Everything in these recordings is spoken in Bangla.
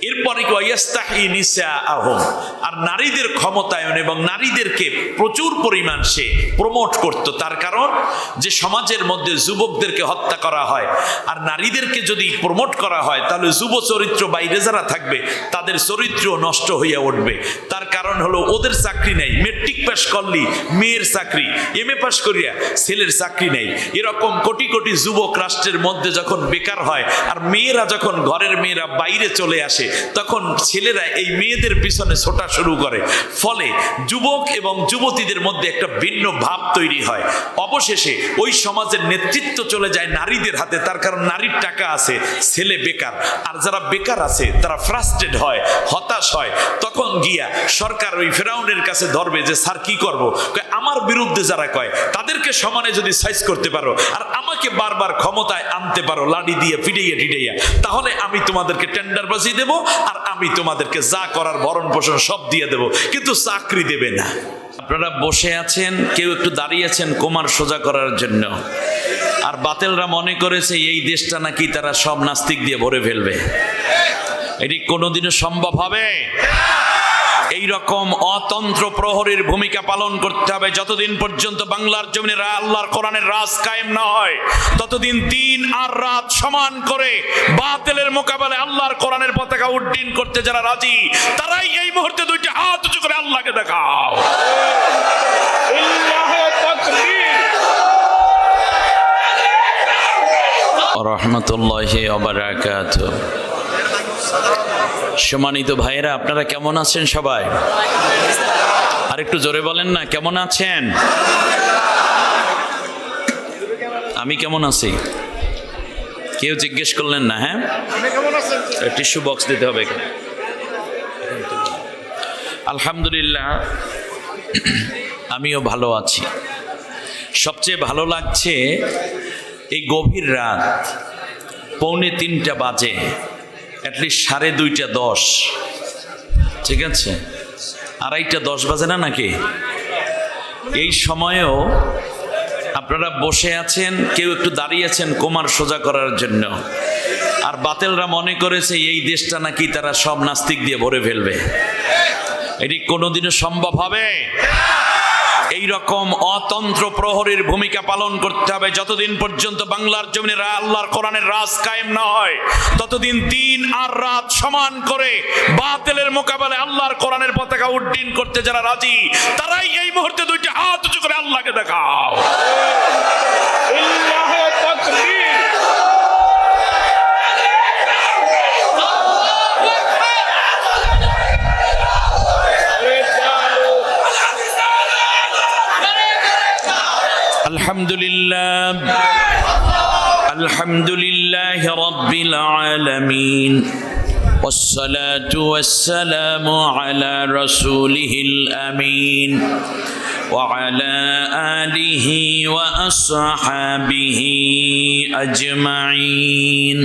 এরপরে ওয়াইয়াস্তাহি নিসাআহুম, আর নারীদের ক্ষমতায়ন এবং নারীদেরকে প্রচুর পরিমাণ সে প্রমোট করত। তার কারণ যে সমাজের মধ্যে যুবকদেরকে হত্যা করা হয়, আর নারীদেরকে যদি প্রমোট করা হয় তাহলে যুব চরিত্র বাইরে যারা থাকবে তাদের চরিত্র নষ্ট হইয়া উঠবে। তার কারণ হলো ওদের চাকরি নেই, মেট্রিক পাস করলি মেয়ের চাকরি, এমএ পাস করিয়া ছেলের চাকরি নেই। এরকম কোটি কোটি যুবক রাষ্ট্রের মধ্যে যখন বেকার হয়, আর মেয়েরা যখন ঘরের মেয়েরা বাইরে চলে আসে, তখন ছেলেরা এই মেয়েদের পিছনে ছোটা শুরু করে। ফলে যুবক এবং যুবতীদের মধ্যে একটা ভিন্ন ভাব তৈরি হয়। অবশেষে ওই সমাজের নেতৃত্ব চলে যায় নারীদের হাতে। তার কারণ নারীর টাকা আছে, ছেলে বেকার। আর যারা বেকার আছে তারা ফ্রাস্ট্রেট হয়, হতাশ হয়। তখন গিয়া সরকার ওই ফেরাউনের কাছে ধরবে যে স্যার কি করব? আমার বিরুদ্ধে যারা কয় তাদেরকে সমানে যদি সাইজ করতে পারো, আর আমাকে বারবার ক্ষমতায় আনতে পারো লাঠি দিয়ে পিটাইয়া টিটাইয়া, তাহলে আমি তোমাদেরকে টেন্ডারবাজি দেব, আর আমি তোমাদেরকে যা করার ভরণ পোষণ সব দিয়ে দেব, কিন্তু চাকরি দেবে না। আপনারা বসে আছেন, কেউ একটু দাঁড়িয়েছেন কোমর সোজা করার জন্য, আর বাতেলরা মনে করেছে এই দেশটা নাকি তারা সব নাস্তিক দিয়ে ভরে ফেলবে। এটি কোনোদিনও সম্ভব হবে? এই রকম অতন্ত্র প্রহরীর ভূমিকা পালন করতে হবে যতদিন পর্যন্ত বাংলার জমিনে আল্লাহর কোরআনের রাজ কায়েম না হয়। ততদিন দিন আর রাত সমান করে বাতিলের মোকাবেলায় আল্লাহর কোরআনের পতাকা উড্ডীন করতে যারা রাজি, তারাই এই মুহূর্তে দুইটি হাত উঁচু করে আল্লাহকে দেখাও। রাহমাতুল্লাহি ওয়া বারাকাতুহু। সম্মানিত ভাইয়েরা, আপনারা কেমন আছেন সবাই? আর একটু জোরে বলেন না, কেমন আছেন? আমি কেমন আছি? কেউ জিজ্ঞেস করলেন না? হ্যাঁ, টিস্যু বক্স দিতে হবে। আলহামদুলিল্লাহ, আমিও ভালো আছি। সবচেয়ে ভালো লাগছে এই গভীর রাত, 2:45 বাজে, অ্যাটলিস্ট 2:30 ঠিক আছে, 2:30 বাজে না নাকি? এই সময়েও আপনারা বসে আছেন, কেউ একটু দাঁড়িয়েছেন কোমর সোজা করার জন্য, আর বাতেলরা মনে করেছে এই দেশটা নাকি তারা সব নাস্তিক দিয়ে ভরে ফেলবে। এটি কোনোদিনও সম্ভব হবে? এই রকম অতন্ত্র প্রহরীর ভূমিকা পালন করতে হবে যতদিন পর্যন্ত বাংলার জমিনে আল্লাহর কোরআনের রাজ কায়েম না হয়। ততদিন দিন আর রাত সমান করে বাতিলের মোকাবেলায় আল্লাহর কোরআনের পতাকা উড্ডীন করতে যারা রাজি, তারাই এই মুহূর্তে দুইটি হাত উঁচু করে আল্লাহকে দেখাও। আলহামদুলিল্লাহ, আলহামদুলিল্লাহ রাব্বিল আলামিন, والصلاة والسلام على رسوله الأمين وعلى آله وأصحابه أجمعين.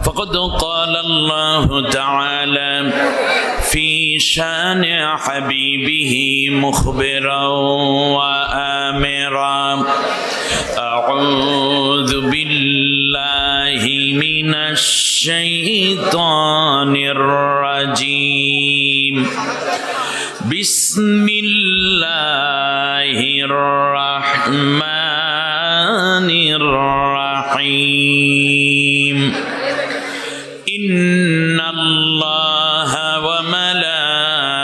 فقد قال الله تعالى في شان حبيبه مخبرا وآمرا: أعوذ بالله من الشيطان الرجيم. بسم الله الرحمن الرحيم. إن الله وملائكته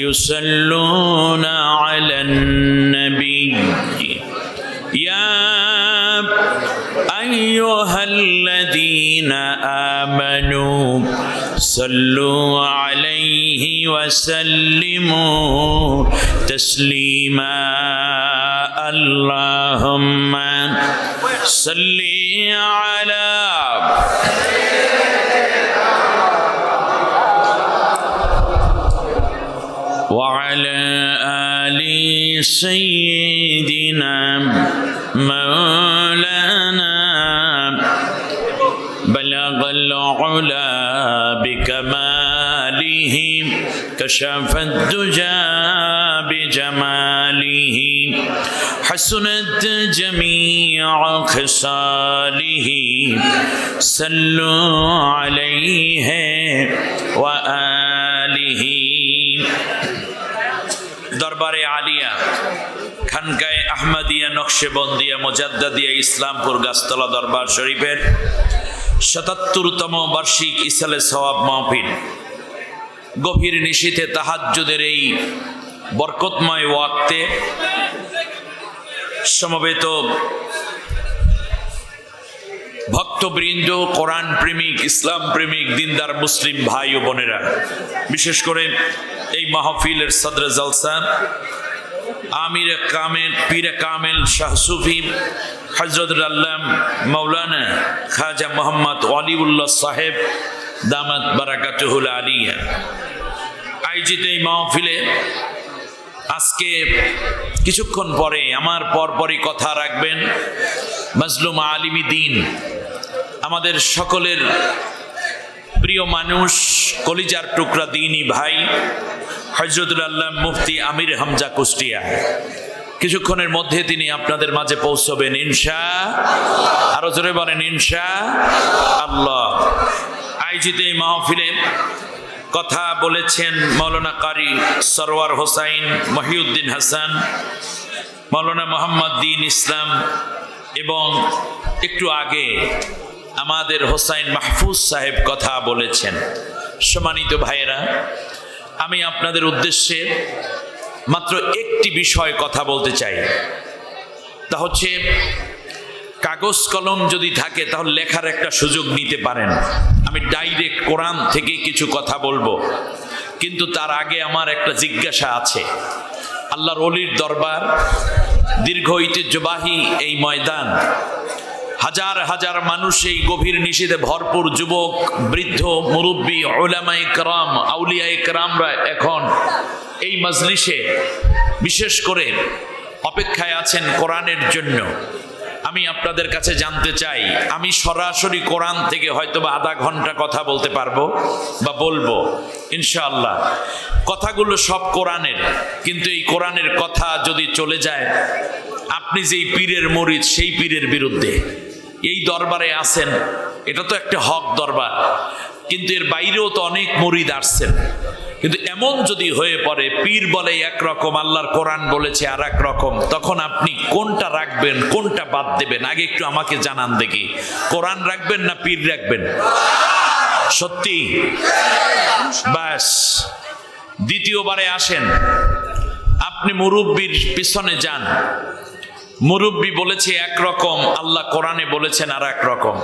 يصلون على النبي يا أيها الذين آمنوا صلوا عليه وسلموا تسليما. اللهم صل على وعلى آل سيدنا مولانا بلغ العلا بكماله كشف الدجى بجماله حسنت جميع خصاله صلوا عليه وآله দরবারে আলিয়া খানকায়ে আহমদিয়া নকশেবন্দিয়া মোজাদ্দাদিয়া ইসলামপুর গাছতলা দরবার শরীফের ৭৭তম বার্ষিক ইসালে সওয়াব মাহফিল গভীর নিশীথে তাহাজ্জুদের এই বরকতময় ওয়াক্তে সমবেত ভক্তবৃন্দ, কোরআন প্রেমিক, ইসলাম প্রেমিক, দিনদার মুসলিম ভাই ও বোনেরা, বিশেষ করে এই মাহফিলের সদরে জলসা আমিরে কামেল পীরে কামেল শাহ সুফি হযরত আল্লাহ মাওলানা খাজা মোহাম্মদ ওয়ালিউল্লাহ সাহেব দামাত বারাকাতুহুল আলিয়া আয়োজিত এই মাহফিলে আজকে কিছুক্ষণ পরে আমার পরপরই কথা রাখবেন মাজলুম আলিমি দ্বীন, আমাদের সকলের প্রিয় মানুষ, কলিজার টুকরা দ্বীনি ভাই হযরতুল আল্লাহ মুফতি আমির হামজা কুষ্টিয়া। কিছুক্ষণের মধ্যে তিনি আপনাদের মাঝে পৌঁছবেন ইনশাআল্লাহ। আরো জোরে বলেন ইনশাআল্লাহ। আয়োজিত এই মাহফিলে কথা বলেছেন মাওলানা কারি সরওয়ার হোসাইন মহিউদ্দিন হাসান, মাওলানা মোহাম্মদ দ্বীন ইসলাম এবং একটু আগে আমাদের হোসাইন মাহফুজ সাহেব কথা বলেছেন। সম্মানিত ভাইয়েরা, আমি আপনাদের উদ্দেশ্যে মাত্র একটি বিষয় কথা বলতে চাই, তা হচ্ছে কাগজ কলম যদি থাকে তাহলে লেখার একটা সুযোগ নিতে পারেন। আমি ডাইরেক্ট কোরআন থেকে কিছু কথা বলবো, কিন্তু তার আগে আমার একটা জিজ্ঞাসা আছে। আল্লাহর ওলির দরবার, দীর্ঘ ঐতিহ্যবাহী এই ময়দান, হাজার হাজার মানুষ এই গভীর নিশীথে ভরপুর, যুবক, বৃদ্ধ, মুরব্বী, উলামায়ে কেরাম, আউলিয়ায়ে কেরামরা এখন এই মজলিসে বিশেষ করে অপেক্ষায় আছেন কোরআনের জন্য। আমি আপনাদের কাছে জানতে চাই, আমি সরাসরি কোরআন থেকে হয়তোবা আধা ঘন্টা কথা বলতে পারবো বা বলবো ইনশাআল্লাহ। কথাগুলো সব কোরআনের, কিন্তু এই কোরআনের কথা যদি চলে যায়, আপনি যেই পীরের মুরিদ সেই পীরের বিরুদ্ধে এই দরবারে আছেন, এটা তো একটা হক দরবার, কিন্তু এর বাইরেও তো অনেক মুরিদ আসছেন। কিন্তু এমন যদি হয়ে পড়ে পীর বলে একরকম, আল্লাহর কোরআন বলেছে আর এক রকম, তখন আপনি কোনটা রাখবেন, কোনটা বাদ দেবেন? আগে একটু আমাকে জানান দেখি, কোরআন রাখবেন না পীর রাখবেন? সত্যি? ব্যাস, দ্বিতীয়বারে আসেন, আপনি মুরব্বির পিছনে যান। মুরব্বি বলেছে একরকম, আল্লাহ কোরআনে বলেছেন আর এক রকম।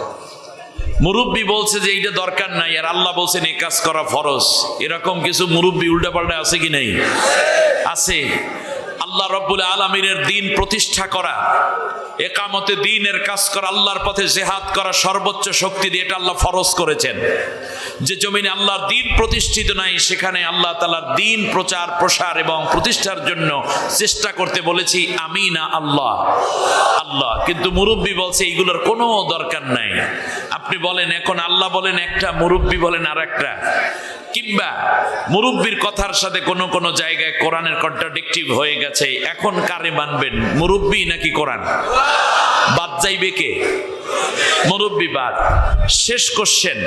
মুরব্বি বলছে যে এইটা দরকার নাই, আর আল্লাহ বলছেন এই কাজ করা ফরজ। এরকম কিছু মুরব্বি উল্টাপাল্টা আছে কি নাই? আছে। আল্লাহ রব্বুল আলামিনের দ্বীন প্রতিষ্ঠা করা, একামতে দ্বীনের কাজ করা, আল্লাহর পথে জিহাদ করা সর্বোচ্চ শক্তি দিয়ে এটা আল্লাহ ফরজ করেছেন। যে জমিনে আল্লাহর দ্বীন প্রতিষ্ঠিত নাই, সেখানে আল্লাহ তাআলার দ্বীন প্রচার, প্রসার এবং প্রতিষ্ঠার জন্য চেষ্টা করতে বলেছি আমি না আল্লাহ। আল্লাহ। কিন্তু মুরব্বি বলছে এইগুলোর কোনো দরকার নাই। আপনি বলেন এখন আল্লাহ বলেন একটা, মুরব্বি বলেন আর একটা, কিংবা মুরব্বির কথার সাথে কোনো কোনো জায়গায় কোরআনের কন্ট্রাডিকটিভ হয়ে গেছে। এখন কারে মানবেন, মুরব্বি নাকি কোরআন? বাদ যাইবে কে? মুরব্বি বাদ। শেষ কোশ্চেন,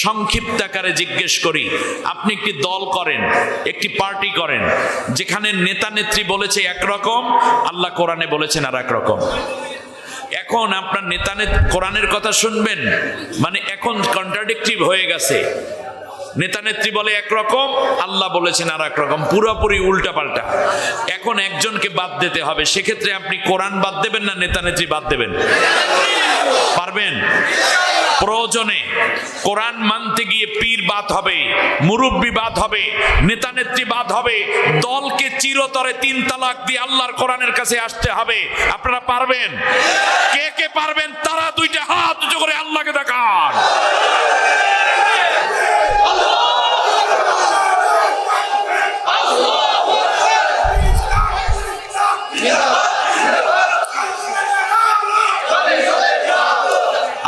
সংক্ষিপ্ত আকারে জিজ্ঞেস করি, আপনি একটি দল করেন, একটি পার্টি করেন, যেখানে নেতা নেত্রী বলেছে একরকম, আল্লাহ কোরআনে বলেছেন আর এক রকম। এখন আপনার নেতা কোরআনের কথা শুনবেন, মানে এখন কন্ট্রাডিকটিভ হয়ে গেছে। নেতা নেত্রী বলে একরকম, আল্লাহ বলেছেন আর এক রকম, পুরোপুরি উল্টা পাল্টা। এখন একজনকে বাদ দিতে হবে, সেক্ষেত্রে আপনি কোরআন বাদ দেবেন না নেতা নেত্রী বাদ দেবেন? পারবেন? প্রয়োজনে কোরআন মানতে গিয়ে পীর বাদ হবে, মুরব্বি বাদ হবে, নেতা নেত্রী বাদ হবে, দলকে চিরতরে 3 তালাক দিয়ে আল্লাহর কোরআনের কাছে আসতে হবে। আপনারা পারবেন? কে কে পারবেন তারা দুইটা হাত উঁচু করে আল্লাহকে দেখান।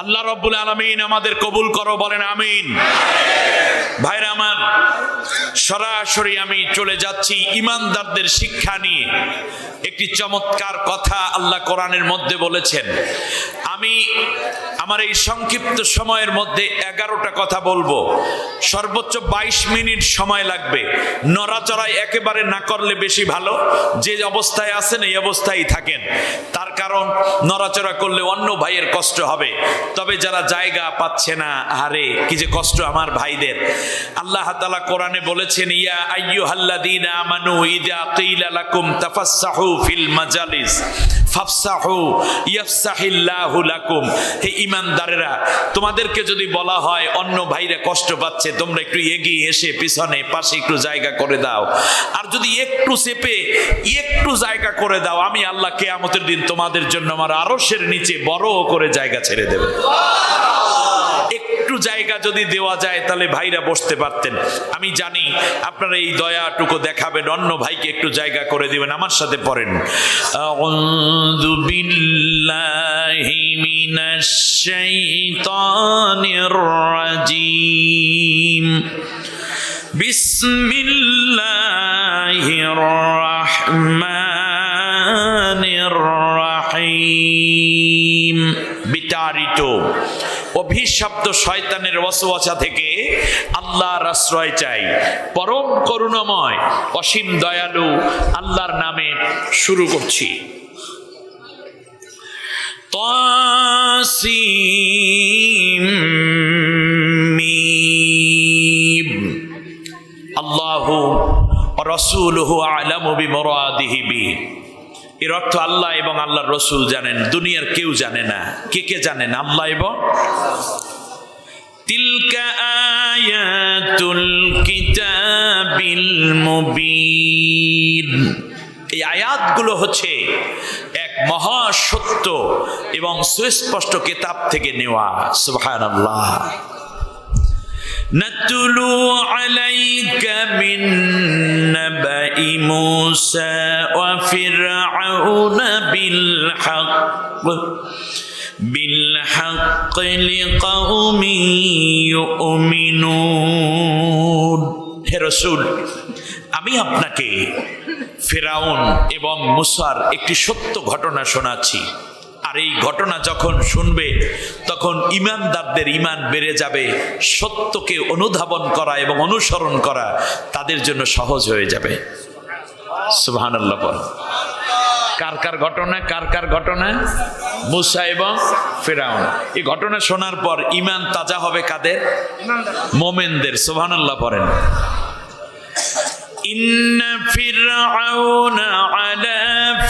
আল্লাহ রাব্বুল রব্বুল আলামিন আমাদের কবুল করো, বলেন আমিন। ভাইরা আমার, সরাসরি আমি চলে যাচ্ছি ঈমানদারদের শিক্ষা নিয়ে। একটি চমৎকার কথা আল্লাহ কোরআনের মধ্যে বলেছেন। আমি আমার এই সংক্ষিপ্ত সময়ের মধ্যে 11টা কথা বলবো। সর্বোচ্চ 22 মিনিট সময় লাগবে। নড়াচড়াই একেবারে না করলে বেশি ভালো। যে অবস্থায় আছেন এই অবস্থায় থাকেন, তার কারণ নড়াচড়া করলে অন্য ভাইয়ের কষ্ট হবে। তবে যারা জায়গা পাচ্ছে না, আরে কি যে কষ্ট আমার ভাইদের। আল্লাহ তাআলা কোরআনে বলেছেন, ইয়া আইয়ুহাল্লাযীনা আমানু ইযা কিলা লাকুম তাফাসসাহু ফিল মাজালিস ফাফসাহু ইয়াফসাহিল্লাহু লাকুম। হে ঈমানদারেরা, তোমাদেরকে যদি বলা হয় অন্য ভাইরা কষ্ট পাচ্ছে, তোমরা একটু এগিয়ে এসে পিছনে পাশে একটু জায়গা করে দাও। আর যদি একটু চেপে একটু জায়গা করে দাও, আমি আল্লাহ কিয়ামতের দিন তোমাদের জন্য আমার আরশের নিচে বড় করে জায়গা ছেড়ে দেব। একটু জায়গা যদি দেওয়া যায় তাহলে ভাইরা বসতে পারতেন। আমি জানি আপনারা এই দয়াটুকু দেখাবেন, অন্য ভাইকে একটু জায়গা করে দিবেন। আমার সাথে পড়েন, আউযু বিল্লাহি মিনাশ শাইতানির রাজীম, বিসমিল্লাহির রাহমানির রাহিম। বিতাড়িত অভিশপ্ত শয়তানের ওয়াসওয়াসা থেকে আল্লাহর আশ্রয় চাই। পরম করুণাময় অসীম দয়ালু আল্লাহর নামে শুরু করছি। তাসিম মিম। আল্লাহু ওয়া রাসূলুহু আ'লামু বিমুরাদিহি বিহি। এর অর্থ আল্লাহ এবং আল্লাহর রসুল জানেন, দুনিয়ার কেউ জানে না। কে কে জানেন? আল্লাহ এবং তিলকা আয়াতুল কিতাবিল মুবিন। এই আয়াতগুলো হচ্ছে এক মহা সত্য এবং সুস্পষ্ট কিতাব থেকে নেওয়া। সুবহানাল্লাহ। নাতলু আলাইকা মিন নাবাই মূসা ওয়া ফিরআউনা বিল হক লিকাওমি ইউমিনুন। হে রাসূল, আমি আপনাকে ফিরআউন এবং মূসার একটি সত্য ঘটনা শোনাচ্ছি। আর এই ঘটনা যখন শুনবে তখন ঈমানদারদের ঈমান বেড়ে যাবে। সত্যকে অনুধাবন করা এবং অনুসরণ করা তাদের জন্য সহজ হয়ে যাবে। সুবহানাল্লাহ। কার কার ঘটনা? কার কার ঘটনা? মূসা এবং ফিরআউন। এই ঘটনা শোনার পর ঈমান তাজা হবে কাদের? মুমিনদের। সুবহানাল্লাহ পড়েন। ইন্না ফিরআউনা আলা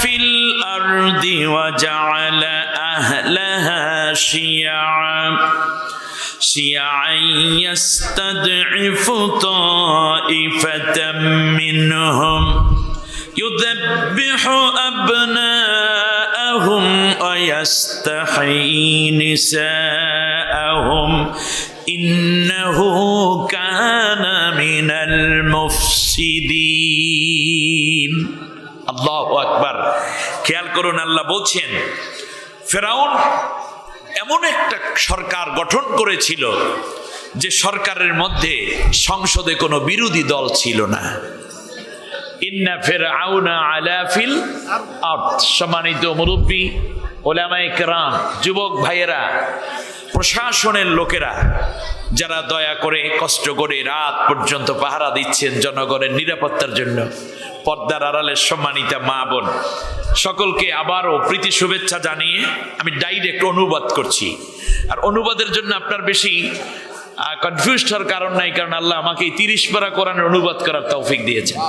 ফিল আরদি ওয়া জাআলা আহলাহা শিয়া'আন ইয়াস্তাদঈফু তা'iফাতাম মিনহুম ইউযাব্বিহু আবনাআহুম ওয়া ইয়াস্তাহয়ী নিসাআহুম ইন্নাহু কানা মিনাল মুফসিদিন। আল্লাহু আকবার। খেয়াল করুন, আল্লাহ বলছেন ফিরআউন এমন একটা সরকার গঠন করেছিল যে সরকারের মধ্যে সংসদে কোনো বিরোধী দল ছিল না। ইন্না ফিরআউনা আলা ফিল আরদ। সম্মানিত মুরব্বী, উলামায়ে কেরাম, যুবক ভাইয়েরা, প্রশাসনের লোকেরা যারা দয়া করে কষ্ট করে রাত পর্যন্ত পাহারা দিচ্ছেন জনগণের নিরাপত্তার জন্য, পর্দার আড়ালের সম্মানিতা মা বোন, সকলকে আবারও প্রীতি শুভেচ্ছা জানিয়ে আমি ডাইরেক্ট অনুবাদ করছি। আর অনুবাদের জন্য আপনার বেশি কনফিউজড হওয়ার কারণ নাই, কারণ আল্লাহ আমাকে 30 পারা কোরআনের অনুবাদ করার তৌফিক দিয়েছেন।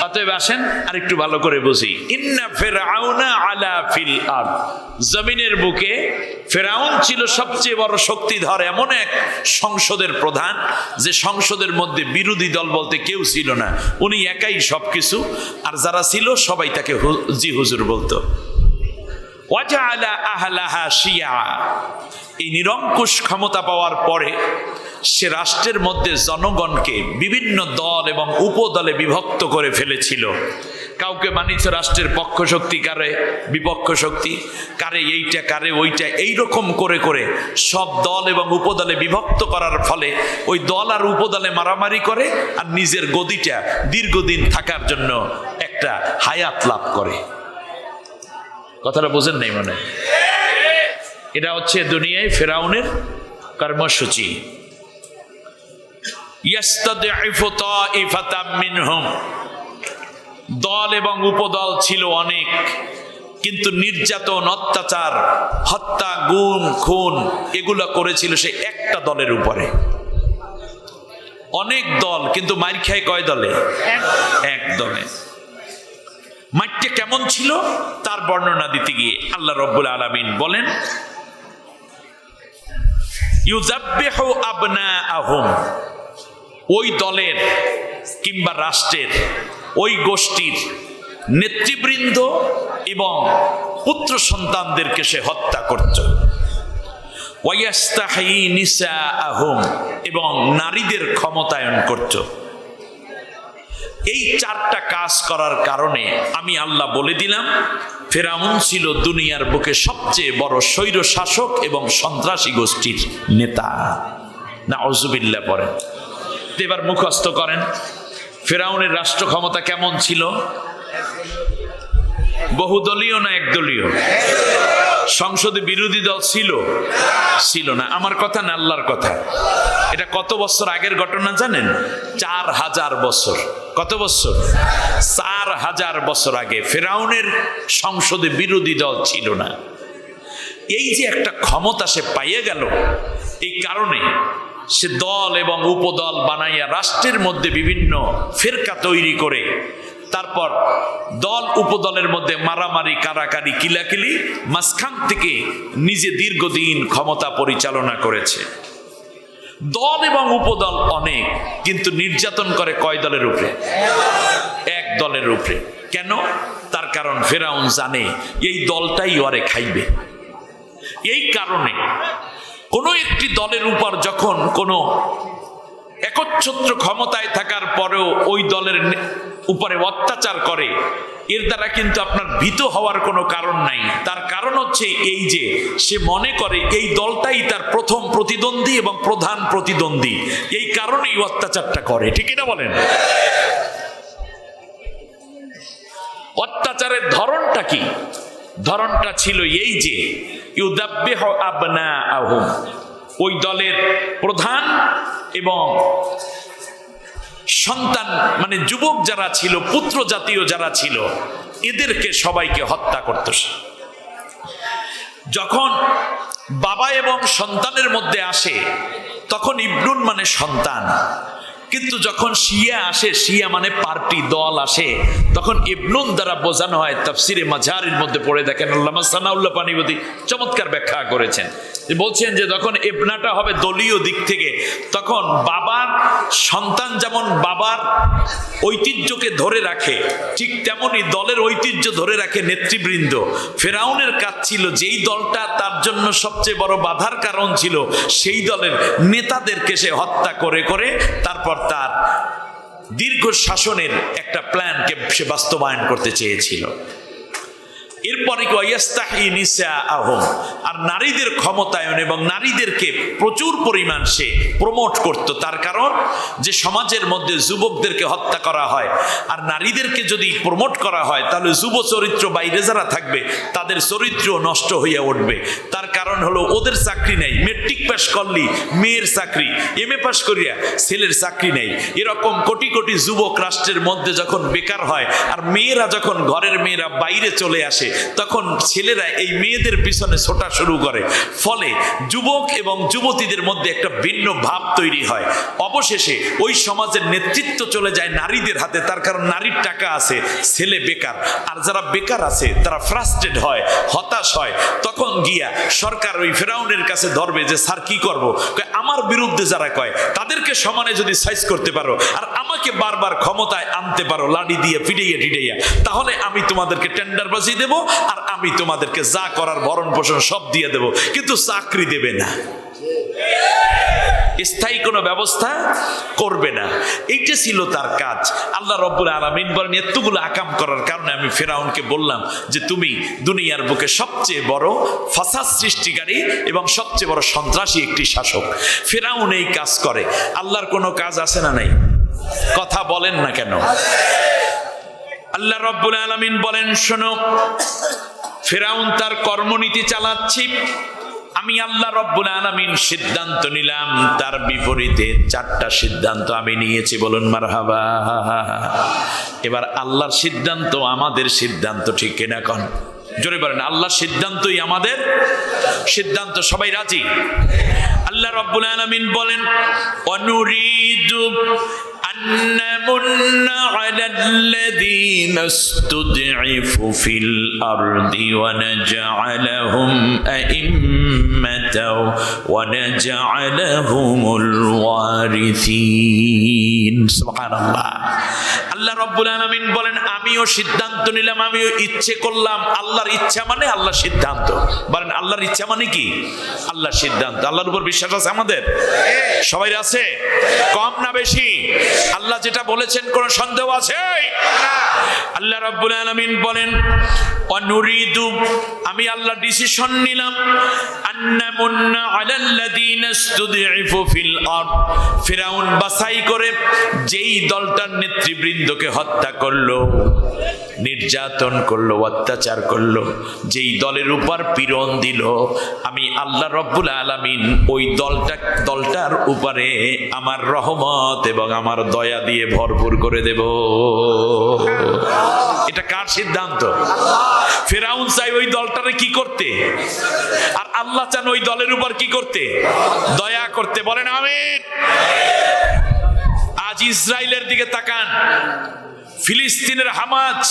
অতএব আসেন আর একটু ভালো করে বুঝি। ইন্না ফিরআউনা আলা ফিল আরদ। জমিনের বুকে ফিরআউন ছিল সবচেয়ে বড় শক্তিধর এমন এক সংসদের প্রধান, যে সংসদের মধ্যে বিরোধী দল বলতে কেউ ছিল না। উনি একাই সবকিছু, আর যারা ছিল সবাই তাকে জি হুজুর বলতো। ওয়া জাআলা আহলাহা শিয়া। এই নিরঙ্কুশ ক্ষমতা পাওয়ার পরে সে রাষ্ট্রের মধ্যে জনগণকে বিভিন্ন দল এবং উপদলে বিভক্ত করে ফেলেছিল। কাউকে বানিয়েছ রাষ্ট্রের পক্ষ শক্তি, কারে বিপক্ষ শক্তি, কারে এইটা কারে ওইটা, এইরকম করে করে সব দল এবং উপদলে বিভক্ত করার ফলে ওই দল আর উপদলে মারামারি করে আর নিজের গদিটা দীর্ঘদিন থাকার জন্য একটা হায়াত লাভ করে। কথাটা বোঝেন নাই মনে? এটা হচ্ছে দুনিয়ায় ফেরাউনের কর্মসূচি। ইয়াস্তাদিফু তাইফাতাম মিনহুম, দল এবং উপদল ছিল অনেক, কিন্তু নির্যাতন, অত্যাচার, হত্যা, গুম, খুন এগুলো করেছিল সে একটা দলের উপরে। অনেক দল কিন্তু মার খায় কয় দলে? এক দলে। মারটা কেমন ছিল তার বর্ণনা দিতে গিয়ে আল্লাহ রাব্বুল আলামিন বলেন, ইউযাব্বিহু আবনাআহুম, ওই দলের কিংবা রাষ্ট্রের ওই গোষ্ঠীর নেতৃবৃন্দ এবং পুত্র সন্তানদেরকে সে হত্যা করত। ওয়াইয়াস্তাহি নিসাআহুম, এবং নারীদের ক্ষমতায়ন করত। এই চারটা কাজ করার কারণে আমি আল্লাহ বলে দিলাম ফেরাউন ছিল দুনিয়ার বুকে সবচেয়ে বড় স্বৈর শাসক এবং সন্ত্রাসী গোষ্ঠীর নেতা। নাউজুবিল্লাহ পড়েন। এবার মুখস্থ করেন ফেরাউনের রাষ্ট্র ক্ষমতা কেমন ছিল? বহুদলীয় না একদলীয়? সংসদে বিরোধী দল ছিল? ছিল না। আমার কথা না, আল্লাহর কথা। এটা কত বছর আগের ঘটনা জানেন? 4000 বছর। কত বছর? 4000 বছর আগে ফেরাউনের সংসদে বিরোধী দল ছিল না। এই যে একটা ক্ষমতা সে পাইয়ে গেল, এই কারণে সে দল এবং উপদল বানাইয়া রাষ্ট্রের মধ্যে বিভিন্ন ফেরকা তৈরি করে তারপর দল উপদলের মধ্যে মারামারি, কারাকারি, কিলাকিলি, মাঝখান থেকে নিজে দীর্ঘদিন ক্ষমতা পরিচালনা করেছে। দল এবং উপদল অনেক, কিন্তু নির্যাতন করে কয় দলের উপরে? এক দলের উপরে। কেন? তার কারণ ফেরাউন জানে এই দলটাই ওরে খাইবে। এই কারণে কোনো একটি দলের উপর যখন কোনো একচ্ছত্র ক্ষমতায় থাকার পরেও ওই দলের উপরে অত্যাচার করে, এর দ্বারা কিন্তু আপনার ভীত হওয়ার কোনো কারণ নাই। তার কারণ হচ্ছে এই যে সে মনে করে এই দলটাই তার প্রথম প্রতিদ্বন্দ্বী এবং প্রধান প্রতিদ্বন্দ্বী, এই কারণেই অত্যাচারটা করে। ঠিক এটা বলেন? অত্যাচারের ধরনটা কি? ধরনটা ছিল এই যে ইউযাব্বিহু আবনাআহুম, ওই দলের প্রধান এবং সন্তান মানে যুবক যারা ছিল, পুত্র জাতীয় যারা ছিল, এদেরকে সবাইকে হত্যা করত। যখন বাবা এবং সন্তানের মধ্যে আসে তখন ইবনুন মানে সন্তান, কিন্তু যখন শিয়া আসে, শিয়া মানে পার্টি, দল আসে, তখন ইবনুন দ্বারা বোঝানো হয়। তাফসিরে মাঝারির মধ্যে পড়ে দেখেন আল্লামা সানাউল্লাহ পানিপতি চমৎকার ব্যাখ্যা করেছেন। বলছেন যে যখন ইবনাটা হবে দলীয় দিক থেকে, তখন বাবার সন্তান যেমন বাবার ঐতিহ্যকে ধরে রাখে, ঠিক তেমনি দলের ঐতিহ্য ধরে রাখে নেতৃবৃন্দ। ফেরাউনের কাজ ছিল যেই দলটা তার জন্য সবচেয়ে বড় বাধার কারণ ছিল, সেই দলের নেতাদেরকে সে হত্যা করে করে তারপর তার দীর্ঘ শাসনের একটা প্ল্যানকে সে বাস্তবায়ন করতে চেয়েছিল। এরপরে ওয়াইয়াস্তাহি নিসাআহুম, আর নারীদের ক্ষমতায়ন এবং নারীদেরকে প্রচুর পরিমাণ সে প্রমোট করত। তার কারণ যে সমাজের মধ্যে যুবকদেরকে হত্যা করা হয়, আর নারীদেরকে যদি প্রমোট করা হয় তাহলে যুব চরিত্র বাইরে যারা থাকবে তাদের চরিত্র নষ্ট হইয়া উঠবে। তার কারণ হলো ওদের চাকরি নেই, মেট্রিক পাস করলি মেয়ের চাকরি, এমএ পাস করিয়া ছেলের চাকরি নেই। এরকম কোটি কোটি যুবক রাষ্ট্রের মধ্যে যখন বেকার হয়, আর মেয়েরা যখন ঘরের মেয়েরা বাইরে চলে আসে, তখন ছেলেরা এই মেয়েদের পিছনে ছোটা শুরু করে। ফলে যুবক এবং যুবতীদের মধ্যে একটা ভিন্ন ভাব তৈরি হয়। অবশেষে ওই সমাজের নেতৃত্ব চলে যায় নারীদের হাতে। তার কারণ নারীর টাকা আছে, ছেলে বেকার। আর যারা বেকার আছে তারা ফ্রাস্ট্রেট হয়, হতাশ হয়। তখন গিয়া সরকার ওই ফেরাউনের কাছে ধরবে যে স্যার কি করবো? আমার বিরুদ্ধে যারা কয় তাদেরকে সমানে যদি সাইজ করতে পারো আর আমাকে বারবার ক্ষমতায় আনতে পারো লাঠি দিয়ে ফিটাইয়া টিটাইয়া, তাহলে আমি তোমাদেরকে টেন্ডার বাজিয়ে দেবো, আর আমি তোমাদেরকে যা করার ভরণ পোষণ সব দিয়ে দেব, কিন্তু চাকরি দেবে না। স্থায়ী কোনো ব্যবস্থা করবে না। এইটা ছিল তার কাজ। আল্লাহ রাব্বুল আলামিন বলেন এতগুলো আকাম করার কারণে আমি ফেরাউনকে বললাম যে তুমি দুনিয়ার বুকে সবচেয়ে বড় ফাসাদ সৃষ্টিকারী এবং সবচেয়ে বড় সন্ত্রাসী একটি শাসক। ফেরাউন এই কাজ করে, আল্লাহর কোনো কাজ আছে না নাই? কথা বলেন না কেন? আল্লাহ রাব্বুল আলামিন বলেন শোনো, ফেরাউন তার কর্মনীতি চালাচ্ছি, আমি আল্লাহ রাব্বুল আলামিন সিদ্ধান্ত নিলাম তার বিপরীতে 4টা সিদ্ধান্ত আমি নিয়েছি। বলুন মারহাবা। এবার আল্লাহর সিদ্ধান্ত আমাদের সিদ্ধান্ত, ঠিক কিনা কোন? জোরে বলেন, আল্লাহর সিদ্ধান্তই আমাদের সিদ্ধান্ত। সবাই রাজি? আল্লাহ রাব্বুল আলামিন বলেন অনুরিদু أنمن على الذين استضعفوا في الأرض ونجعلهم أئمة ونجعلهم الوارثين سبحان الله আল্লাহ রাব্বুল আলামিন বলেন আমিও সিদ্ধান্ত নিলাম, আমিও ইচ্ছে করলাম। আল্লাহর ইচ্ছা মানে আল্লাহর সিদ্ধান্ত। বলেন আল্লাহর ইচ্ছা মানে কি? আল্লাহর সিদ্ধান্ত। আল্লাহর উপর বিশ্বাস আছে আমাদের? সবাই আছে? কম না বেশি? আল্লাহ যেটা বলেছেন কোন সন্দেহ আছে? আল্লাহ রাব্বুল আলামিন বলেন অনুরিদু, আমি আল্লাহ ডিসিশন নিলাম আন্নামুন্না আলাল্লাযীনা ইসতুদঈফু ফিল আরদ, ফিরাউন বাছাই করে যেই দলটার নেতৃবৃন্দকে হত্যা করলো, নির্যাতন করলো, অত্যাচার করলো, যেই দলের উপর পীড়ন দিল, আমি আল্লাহ রাব্বুল আলামিন ওই দলটার উপরে আমার রহমত এবং আমার দয়া দিয়ে ভরপুর করে দেব। এটা কার সিদ্ধান্ত? ফিরাউন চাই ওই দলটারে কি করতে, আর আল্লাহ চান ওই দলের উপর কি করতে? দয়া করতে। বলেন আমিন। আজ ইসরায়েলের দিকে তাকান, ফিলিস্তিনের হামাস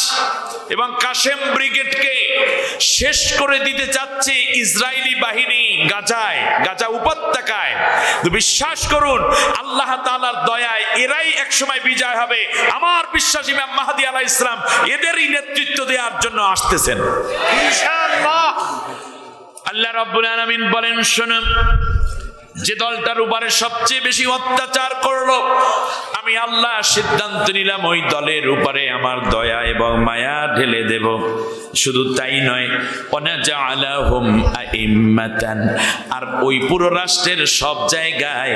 এবং কাশেম ব্রিগেডকে শেষ করে দিতে চাচ্ছে ইসরায়েলি বাহিনী গাজা উপত্যকায়। বিশ্বাস করুন আল্লাহ তাআলার দয়ায় এরাই একসময় বিজয় হবে। আমার বিশ্বাস ইমাম মাহদী আলাইহিস সালাম এদেরই নেতৃত্ব দেওয়ার জন্য আসতেছেন ইনশাআল্লাহ। আল্লাহ রাব্বুল আলামিন বলেন শুনুন, যে দলটার উপরে সবচেয়ে বেশি অত্যাচার করলো, আমি আল্লাহ সিদ্ধান্ত নিলাম ওই দলের উপরে আমার দয়া এবং মায়া ঢেলে দেব। শুধু তাই নয়, ওয়ানাজআলাহুম আইম্মাতান, আর ওই পুরো রাষ্ট্রের সব জায়গায়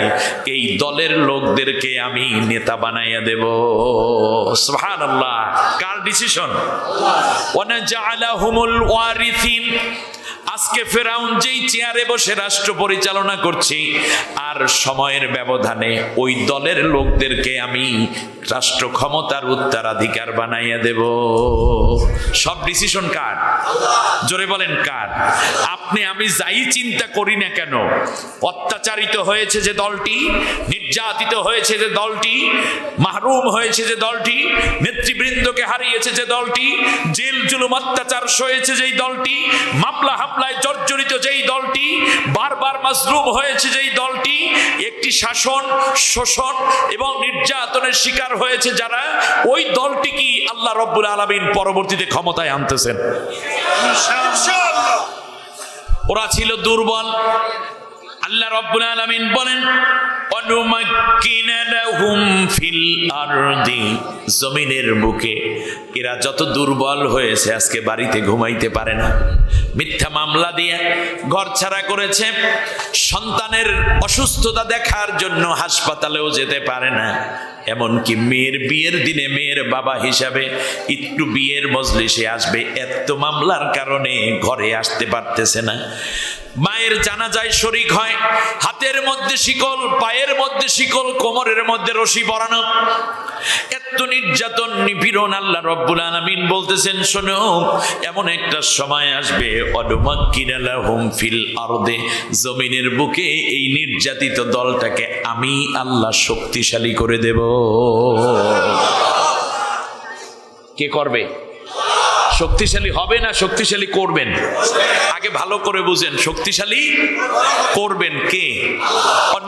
এই দলের লোকদেরকে আমি নেতা বানাইয়া দেব। সুবহানাল্লাহ। কার ডিসিশন? ওয়ানাজআলাহুমুল ওয়ারিসিন। আজকে ফেরাউন যেই চেয়ারে বসে রাষ্ট্র পরিচালনা করছে, আর সময়ের ব্যবধানে ওই দলের লোকদেরকে আমি রাষ্ট্র ক্ষমতার উত্তরাধিকার বানাইয়া দেব। সব ডিসিশন কার? জোরে বলেন কার? আপনি আমি যাই চিন্তা করি না কেন, অত্যাচারিত হয়েছে যে দলটি, নির্যাতিত হয়েছে যে দলটি, মাহরুম হয়েছে যে দলটি, নেতৃবৃন্দকে হারিয়েছে যে দলটি, জেল জুলুম অত্যাচার সয়েছে যেই দলটি, মামলা হামলায় জর্জরিত যেই দলটি, বারবার মাজলুম হয়েছে যেই দলটি, একটি শাসন, শোষণ এবং নির্যাতনের শিকার হয়েছে যারা, ওই দলটি কি আল্লাহ রাব্বুল আলামিন পরবর্তীতে ক্ষমতায় আনতেছেন ইনশাআল্লাহ। ওরা ছিল দুর্বল। আল্লাহ রাব্বুল আলামিন বলেন অনুমাক্কিনা লাহুম ফিল আরদি, জমিনের বুকে এরা যত দুর্বল হয়েছে আজকে বাড়িতে ঘুমাইতে পারে না, মিথ্যা মামলা দিয়ে ঘর ছাড়া করেছে, সন্তানের অসুস্থতা দেখার জন্য হাসপাতালেও যেতে পারে না, এমনকি মেয়ের বিয়ের দিনে মেয়ের বাবা হিসাবে একটু বিয়ের মজলিসে আসবে, এত মামলার কারণে ঘরে আসতে পারতেছে না। মায়ের জানাজায় শরীক হয়, হাতের মধ্যে শিকল, পায়ের মধ্যে শিকল, কোমরের মধ্যে রশি পরানো, এত নির্যাতন নিপীড়ন। আল্লাহ রাব্বুল আলামিন বলতেছেন শোনো, এমন একটা সময় আসবে অনুমাক্কিনা লাহুম ফিল আরদে, জমিনের বুকে এই নির্যাতিত দলটাকে আমি আল্লাহ শক্তিশালী করে দেব। কে করবে? শক্তিশালী হবে না শক্তিশালী করবেন? আগে ভালো করে বুঝেন, শক্তিশালী করবেন কে?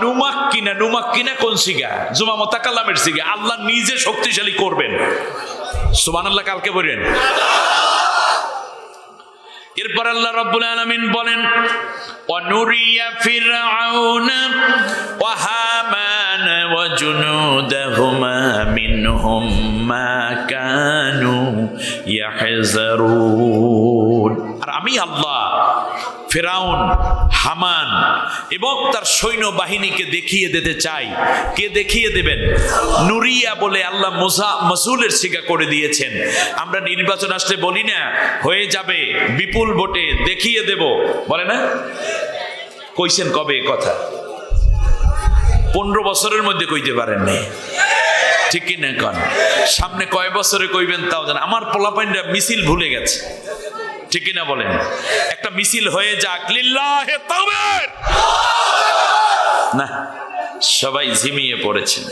নুমাক্কিনা, নুমাক্কিনা কোন সিগা? জুমা মুতাকাল্লামের সিগা। আল্লাহ নিজে শক্তিশালী করবেন। সুবহানাল্লাহ। কালকে বলেন এরপর আল্লাহ রাব্বুল আলামিন বলেন ওয়ানুরিয়া ফিরআউনা ওয়া হামানা ওয়া জুনুদাহুমা মিনহুম মা কানু ইয়াহজারুন। আর আমি আল্লাহ ফিরআউন, হামান এবং তার সৈন্য বাহিনীকে দেখিয়ে দিতে চাই। কে দেখিয়ে দেবেন? নুরিয়া বলে আল্লাহ মাসউলের সিগা করে দিয়েছেন। আমরা নির্বাচন আসলে বলি না হয়ে যাবে বিপুল ভোটে দেখিয়ে দেব, বলে না? কইছেন কবে এ কথা? 15 বছরের মধ্যে কইতে পারেন নাই, ঠিক কি না? কন সামনে কয় বছরে কইবেন তাও জানেন। আমার পোলাপাইনরা মিছিল ভুলে গেছে, ঠিক কিনা বলেন? একটা মিছিল হয়ে যাক, লিল্লাহে তাকবীর, না সবাই ঝিমিয়ে পড়েছেন।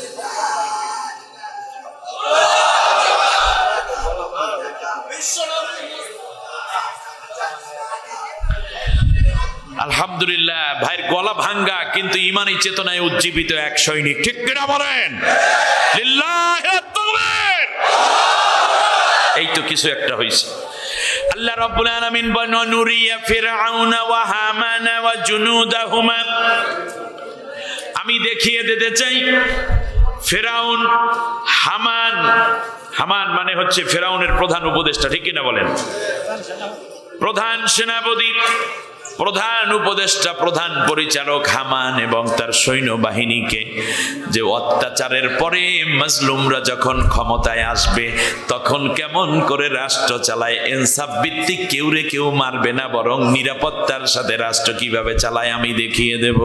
আলহামদুলিল্লাহ, ভাইয়ের গলা ভাঙ্গা কিন্তু ইমানি চেতনায় উজ্জীবিত এক সৈনিক, ঠিক কিনা বলেন? লিল্লাহে তাকবীর। এই তো কিছু একটা হইছে। আল্লাহ রাব্বুল আলামিন বলেন নুরিয়া ফিরআউনা ওয়া হামানা ওয়া জুনুদাহুমা, আমি দেখিয়ে দিতে চাই ফিরআউন, হামান। হামান মানে হচ্ছে ফিরআউনের প্রধান উপদেষ্টা, ঠিক কিনা বলেন? প্রধান সেনাপতি, প্রধান উপদেষ্টা, প্রধান পরিচালক হামান এবং তার সৈন্যবাহিনীকে, যে অত্যাচারের পরে মাজলুমরা যখন ক্ষমতায় আসবে তখন কেমন করে রাষ্ট্র চালায়, ইনসাফ ভিত্তিক, কেউ রে কেউ মারবে না, বরং নিরাপত্তার সাথে রাষ্ট্র কিভাবে চালায় আমি দেখিয়ে দেব।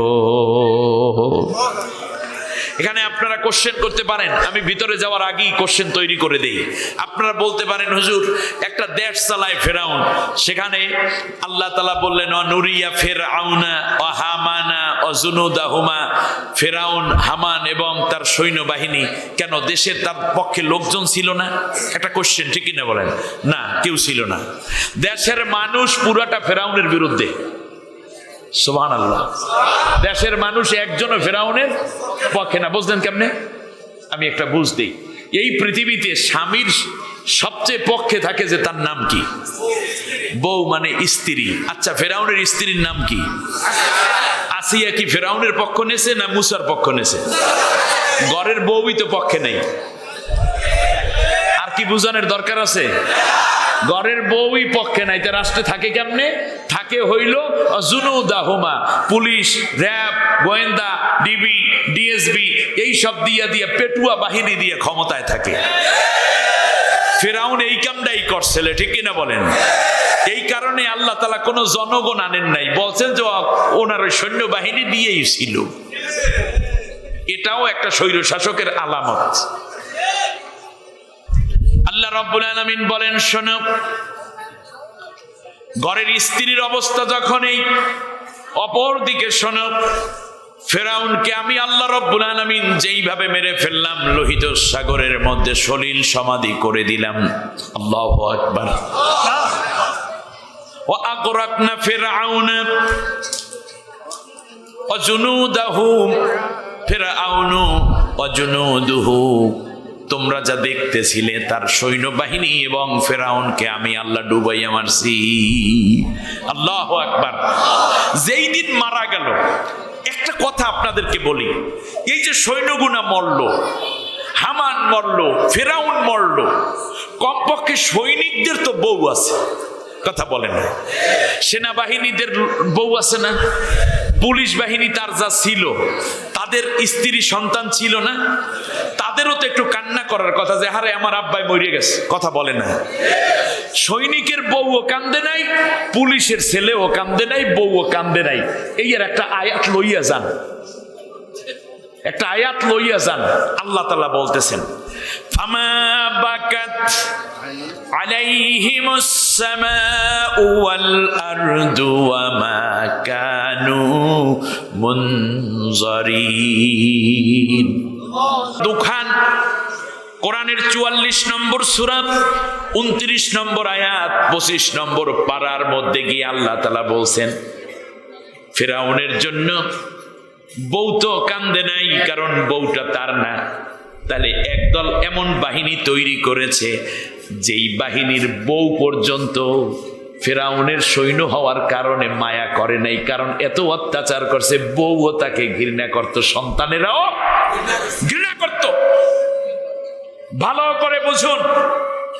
এখানে আপনারা কোশ্চেন করতে পারেন, আমি ভিতরে যাওয়ার আগেই কোশ্চেন তৈরি করে দেই। আপনারা বলতে পারেন হুজুর একটা দেশ চালায় ফেরাউন, সেখানে আল্লাহ তাআলা বললেন নুরিয়া ফিরআউনা ওয়া হামানা ওয়া জুনুদাহুমা, ফেরাউন, হামান এবং তার সৈন্যবাহিনী, কেন দেশের তার পক্ষে লোকজন ছিল না? একটা কোশ্চেন, ঠিক কিনা বলেন? না, কেউ ছিল না। দেশের মানুষ পুরাটা ফেরাউনের বিরুদ্ধে। সুবহানাল্লাহ, দেশের মানুষ একজনও ফেরাউনের পক্ষে না। বুঝলেন কেমনে? আমি একটা বুঝ দিই। এই পৃথিবীতে স্বামীর সবচেয়ে পক্ষে থাকে যে তার নাম কি? বউ মানে স্ত্রী। আচ্ছা, ফেরাউনের স্ত্রীর নাম কি? আসিয়া কি ফেরাউনের পক্ষ নেছে না মুসার পক্ষ নেছে? ঘরের বউই তো পক্ষে নেই, আর কি বুঝানোর দরকার আছে? ঘরের বউই পক্ষে নাই, তা রাষ্ট্রে থাকে কেমনে? থাকে হইল জুনুদাহুমা, পুলিশ, র‍্যাব, গোয়েন্দা, ডিবি, ডিএসবি, এই সব দিয়া দিয়া পেটুয়া বাহিনী দিয়ে ক্ষমতায় থাকে। ফিরআউন এই কামটাই করছিল, ঠিক কিনা বলেন? এই কারণে আল্লাহ তাআলা কোনো জনগণ আনেন নাই, বলছেন যে ওনার ওই সৈন্যবাহিনী দিয়েই ছিল। এটাও একটা স্বৈর শাসকের আলামত। আল্লাহ রাব্বুল আলামিন বলেন শোনো, ঘরের স্ত্রীর অবস্থা যখন এই, অপর দিকে শোনো, ফেরাউনকে আমি আল্লাহ রাব্বুল আলামিন যেইভাবে মেরে ফেললাম, লোহিত সাগরের মধ্যে সলিল সমাধি করে দিলাম। আল্লাহু আকবার। ওয়া আগরাকনা ফিরআউনা ওয়া জুনুদাহু, ফিরআউনু ওয়া জুনুদুহু, তোমরা যা দেখতেছিলে তার সৈন্যবাহিনী এবং ফেরাউনকে আমি আল্লাহ ডুবাইয়া মারছি। আল্লাহু আকবার। যেই দিন মারা গেল, একটা কথা আপনাদেরকে বলি, এই যে সৈন্যগুনা মরল, হামান মরল, ফেরাউন মরল, কমপক্ষে সৈনিকদের তো বউ আছে, কথা বলেন না? সেনাবাহিনীদের বউ আছে না? পুলিশ বাহিনী তার যা ছিল, তাদের স্ত্রী সন্তান ছিল না? তাদেরও তো একটু কান্না করার কথা যে হারে আমার আব্বাই মরে গেছে, কথা বলে না? সৈনিকের বউও কান্দে নাই, পুলিশের ছেলেও কান্দে নাই, বউও কান্দে নাই। এই এর একটা আয়াত লইয়া যান, একটা আয়াত লইয়া যান। আল্লাহ তাআলা বলতেছেন ফামা বাকাত আলাইহিমুস সামাউ ওয়াল আরদু ওয়া মা কানু মুনজারিন। দুখান, কোরআনের 44 নম্বর সূরা 29 নম্বর আয়াত 25 নম্বর পারার মধ্যে গিয়ে আল্লাহ তাআলা বলছেন ফিরআউনের জন্য বউ তো কান্দে নাই, কারণ বউটা তার না। তাহলে একদল এমন বাহিনী তৈরি করেছে যেই বাহিনীর বউ পর্যন্ত ফেরাউনের সৈন্য হওয়ার কারণে মায়া করে নাই, কারণ এত অত্যাচার করছে, বউও তাকে ঘৃণা করত, সন্তানেরাও ঘৃণা করত। ভালো করে বুঝুন,